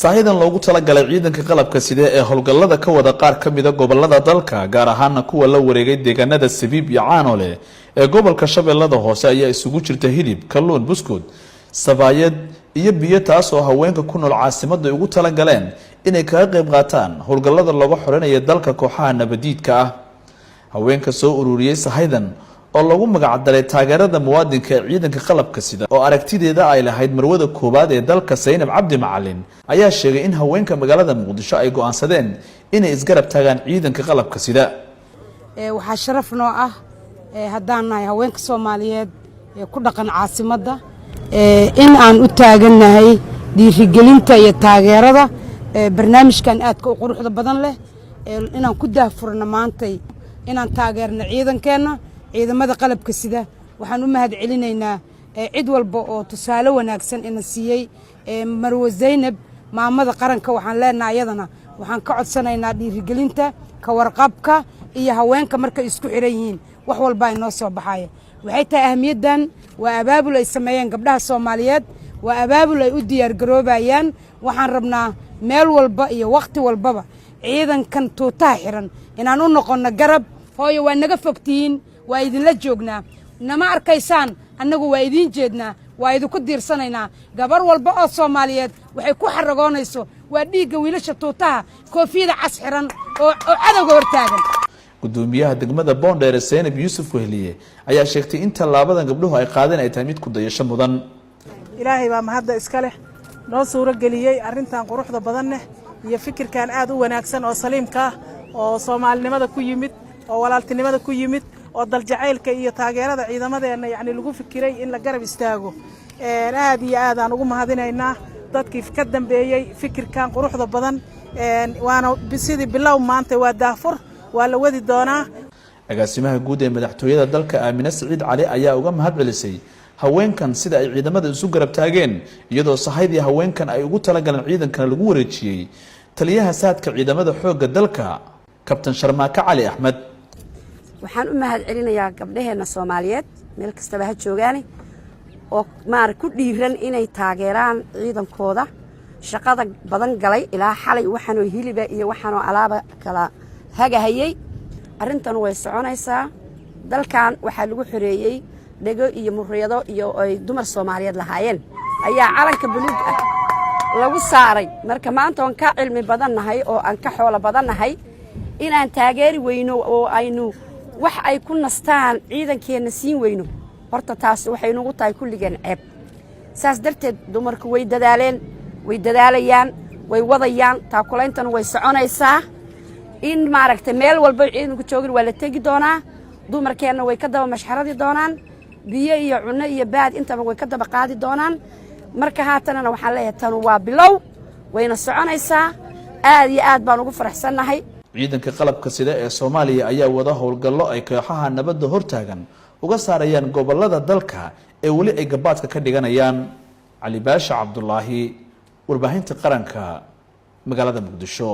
saahidan loogu talagalay ciidanka qalabka sida ee howlgallada ka wada qaar ka mid ah gobolada dalka gaar ahaan kuwa la wareegay deegaanada Sabiib iyo Caanole ee gobolka Shabeellada Hoose ayaa isugu jirta hilib, kalluun, buskud, sabaayad iyo biyo taas oo haweenka ku nool caasimadda ugu talagaleen inay kaga qayb qaataan howlgallada lagu xoreynayo dalka kooxaha nabadiidka ah. haweenka soo ururiyay saahidan oo lagu magac daray taageerada muwaadinka ciidanka qalabka sida oo aragtideeda ay lahayd marwada koobaad ee dalka Saynab Cabdi Macalin ayaa sheegay in haweenka magaalada Muqdisho ay go'aansadeen inay isgarab taagaan ciidanka qalabka sida. waxa sharaf noo ah haddaan nahay haweenka Soomaaliyeed ee ku dhaqan caasimadda in aan u taaganahay dhiirigelinta iyo taageerada barnaamijkan aadka u quruxda badan leh inaan ku daahfurno maantay inaan taageerno ciidankeena ciidamada qalabka sida. waxaan u mahad celinaynaa cid walba oo tusaale wanaagsan ina siiyay marwo Zaynab maamada qaranka waxaan leenahay ayadana waxaan ka codsanaynaa dhiirigelinta ka warqabka iyo haweenka marka isku xiran yihiin wax walba ay noo soo baxaya. waxay tahay ahmiyadan waa abaabul ay sameeyeen gabdhaha Soomaaliyeed waa abaabul ay u diyaar garoobayaan. waxaan rabnaa meel walba iyo waqti walbaba ciidankan tuutaha xiran inaan u noqono garab. hooyo waa naga fogtiin waa idinla joognaa nama arkaysaan annagu waa idin jeednaa waa idinku diirsanaynaa. gabar walba oo Soomaaliyeed waxay ku xaragoonayso waa dhiigga wiilasha tuutaha koofiyada cas xiran oo cadawga hortaagan. gudoomiyaha degmada Boondheer Saynab Yuusuf Wehliye ayaa sheegtay in talaabadan gabdhuhu ay qaadeen ay tahay mid ku dayasho mudan. ilaahay baa mahad iska leh noo suuro galiyay arintan quruxda badan iyo fikirkan aad u wanaagsan oo saliimka ah oo Soomaalinimada ku yimid oo walaaltinimada ku yimid oo dal jaceylka iyo taageerada ciidamadeena lagu fikiray in la garab istaago. aad iyo aad aan ugu mahadinaynaa dadkii ka dambeeyay fikirkan quruxda badan waana sidii bilow maanta waa daafur waa la wadi doonaa. agaasimaha guud ee madaxtooyada dalka Aamina Saciid Cali ayaa uga mahad celisay haweenkan sida ay ciidamada isu garab taageen iyadoo sahaydii haweenkan ay ugu talagaleen ciidankana lagu wareejiyay taliyaha saadka ciidamada xoogga dalka Kabtan Sharmaaka Cali Axmed. waxaan u mahad celinayaa gabdhaheena Soomaaliyeed meel kasta ha joogaan oo ku dhiiran inay taageeraan ciidankooda shaqada badan galay ilaa xalay waxaan oo hiliba iyo waxaan oo alaaba kala hagahayay. arintan way soconaysaa dalkan waxaa lagu xoreeyay dhago iyo muriyado iyo ay dumar Soomaaliyeed lahaayeen ayaa calanka buluug ah lagu saaray. marka maanta aan ka cilmi badannahay oo aan ka xoolo badannahay inaan taageeri weyno oo aynu wax ay ku nastaan ciidankeena siin weyno horta taas waxay nagu tahay kulligeen ceeb. saas darteed dumarku way dadaalayaan way wadayaan taakulayntan way soconaysaa in meel walba ciidanku joogin waa la tagi doonaa. dumarkeena way ka daba mashxaradi doonaan biyo iyo cunno iyo baad intaba way ka daba qaadi doonaan. marka haatanana waxaan leeyahay tan waa bilow wayna soconaysaa. aad iyo aad baan ugu faraxsanahay. ciidanka qalabka sida ee Soomaaliya ayaa wada howlgallo ay kooxaha nabadda hortaagan uga saarayaan gobolada dalka ee wali ay gabaadka ka dhiganayaan. Cali Baasha Cabdullaahi warbaahinta qaranka magaalada Muqdisho.